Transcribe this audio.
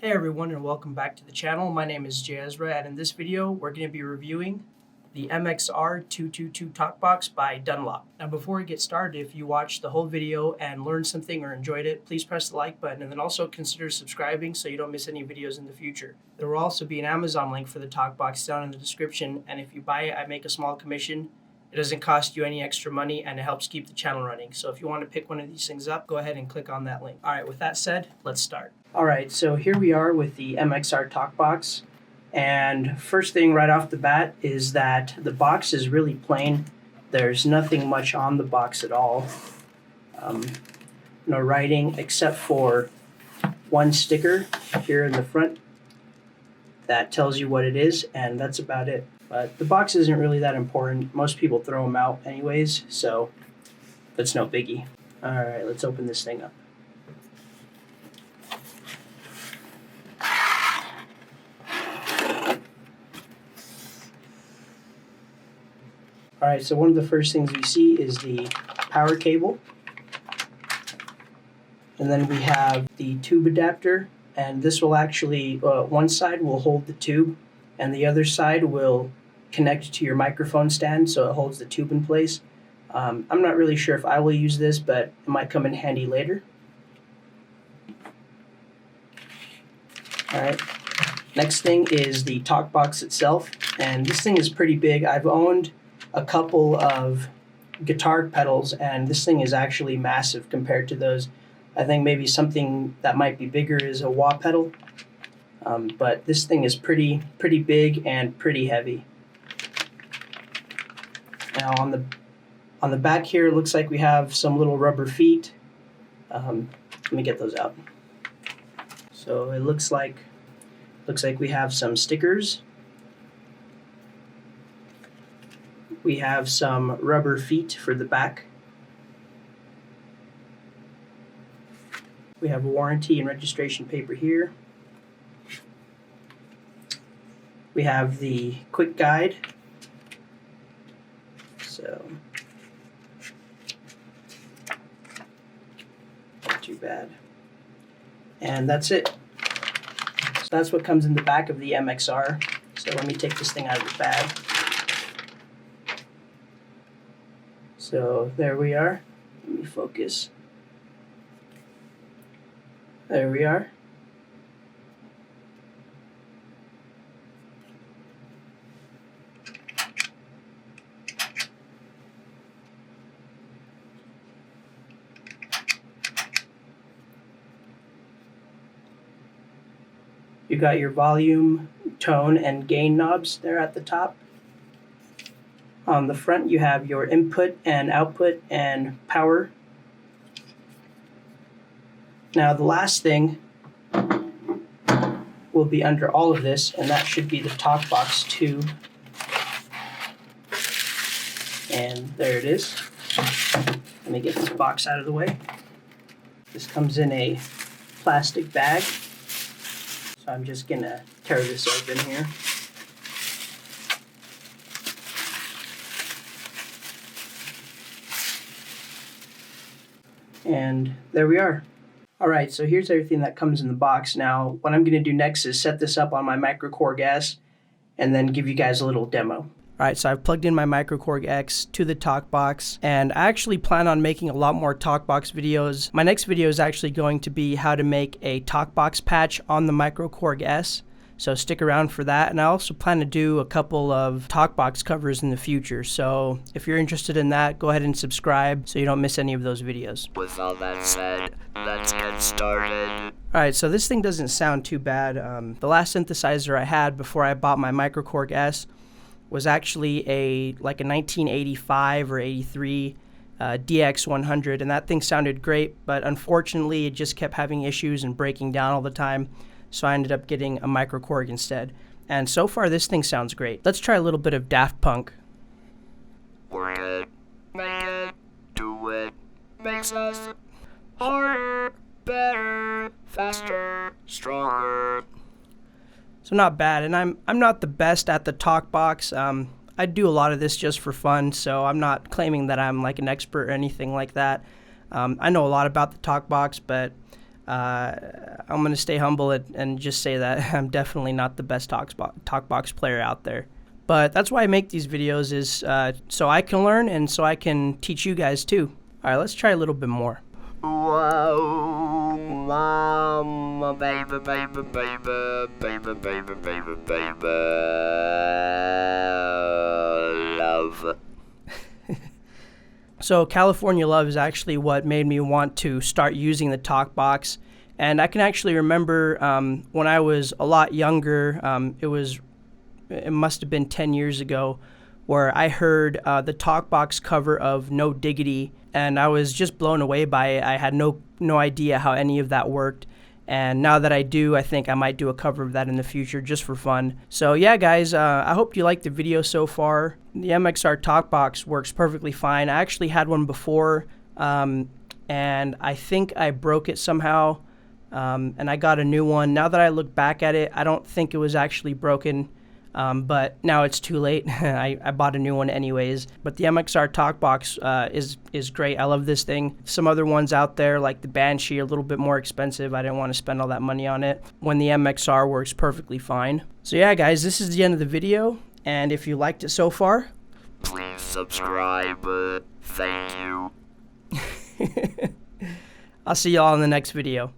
Hey everyone, and welcome back to the channel. My name is Jay Ezra, and in this video we're going to be reviewing the MXR 222 Talk Box by Dunlop. Now before we get started, if you watched the whole video and learned something or enjoyed it, please press the like button and then also consider subscribing so you don't miss any videos in the future. There will also be an Amazon link for the Talk Box down in the description, and if you buy it I make a small commission. It doesn't cost you any extra money and it helps keep the channel running. So if you want to pick one of these things up, go ahead and click on that link. Alright, with that said, let's start. Alright, so here we are with the MXR Talk Box. And first thing right off the bat is that the box is really plain. There's nothing much on the box at all. No writing except for one sticker here in the front that tells you what it is, and that's about it. But the box isn't really that important. Most people throw them out anyways, so that's no biggie. Alright, let's open this thing up. Alright, so one of the first things we see is the power cable. And then we have the tube adapter, and this will actually, one side will hold the tube, and the other side will connect to your microphone stand so it holds the tube in place. I'm not really sure if I will use this, but it might come in handy later. Alright, next thing is the talk box itself, and this thing is pretty big. I've owned a couple of guitar pedals, and this thing is actually massive compared to those. I think maybe something that might be bigger is a wah pedal, but this thing is pretty big and pretty heavy. Now on the back here, it looks like we have some little rubber feet. Let me get those out. So it looks like we have some stickers. We have some rubber feet for the back. We have a warranty and registration paper here. We have the quick guide. So, not too bad. And that's it. So that's what comes in the back of the MXR. So let me take this thing out of the bag. So there we are. Let me focus. There we are. You got your volume, tone, and gain knobs there at the top. On the front you have your input and output and power. Now the last thing will be under all of this, and that should be the talk box tube. And there it is. Let me get this box out of the way. This comes in a plastic bag. So I'm just gonna tear this open here. And there we are. Alright, so here's everything that comes in the box. Now, what I'm going to do next is set this up on my MicroKorg S and then give you guys a little demo. Alright, so I've plugged in my MicroKorg X to the talk box, and I actually plan on making a lot more talk box videos. My next video is actually going to be how to make a talk box patch on the MicroKorg S. So stick around for that, and I also plan to do a couple of talk box covers in the future. So if you're interested in that, go ahead and subscribe so you don't miss any of those videos. With all that said, let's get started. Alright, so this thing doesn't sound too bad. The last synthesizer I had before I bought my MicroKorg S was actually like a 1985 or 83 DX100, and that thing sounded great, but unfortunately it just kept having issues and breaking down all the time. So I ended up getting a MicroKorg instead. And so far this thing sounds great. Let's try a little bit of Daft Punk. Work it, make it, do it, makes us harder, better, faster, stronger. So not bad, and I'm not the best at the talk box. I do a lot of this just for fun, so I'm not claiming that I'm like an expert or anything like that. I know a lot about the talk box, but I'm going to stay humble and just say that I'm definitely not the best talk box player out there. But that's why I make these videos, is so I can learn and so I can teach you guys too. All right, let's try a little bit more. Whoa, mama, baby, baby, baby, baby, baby, baby, baby, love. So California Love is actually what made me want to start using the talk box. And I can actually remember when I was a lot younger, it must have been 10 years ago, where I heard the talk box cover of No Diggity, and I was just blown away by it. I had no idea how any of that worked. And now that I do, I think I might do a cover of that in the future just for fun. So yeah, guys, I hope you liked the video so far. The MXR Talk Box works perfectly fine. I actually had one before, and I think I broke it somehow, and I got a new one. Now that I look back at it, I don't think it was actually broken, but now it's too late. I bought a new one anyways. But the MXR Talk Box is great. I love this thing. Some other ones out there, like the Banshee, are a little bit more expensive. I didn't want to spend all that money on it when the MXR works perfectly fine. So yeah, guys, this is the end of the video. And if you liked it so far, please subscribe. Thank you. I'll see y'all in the next video.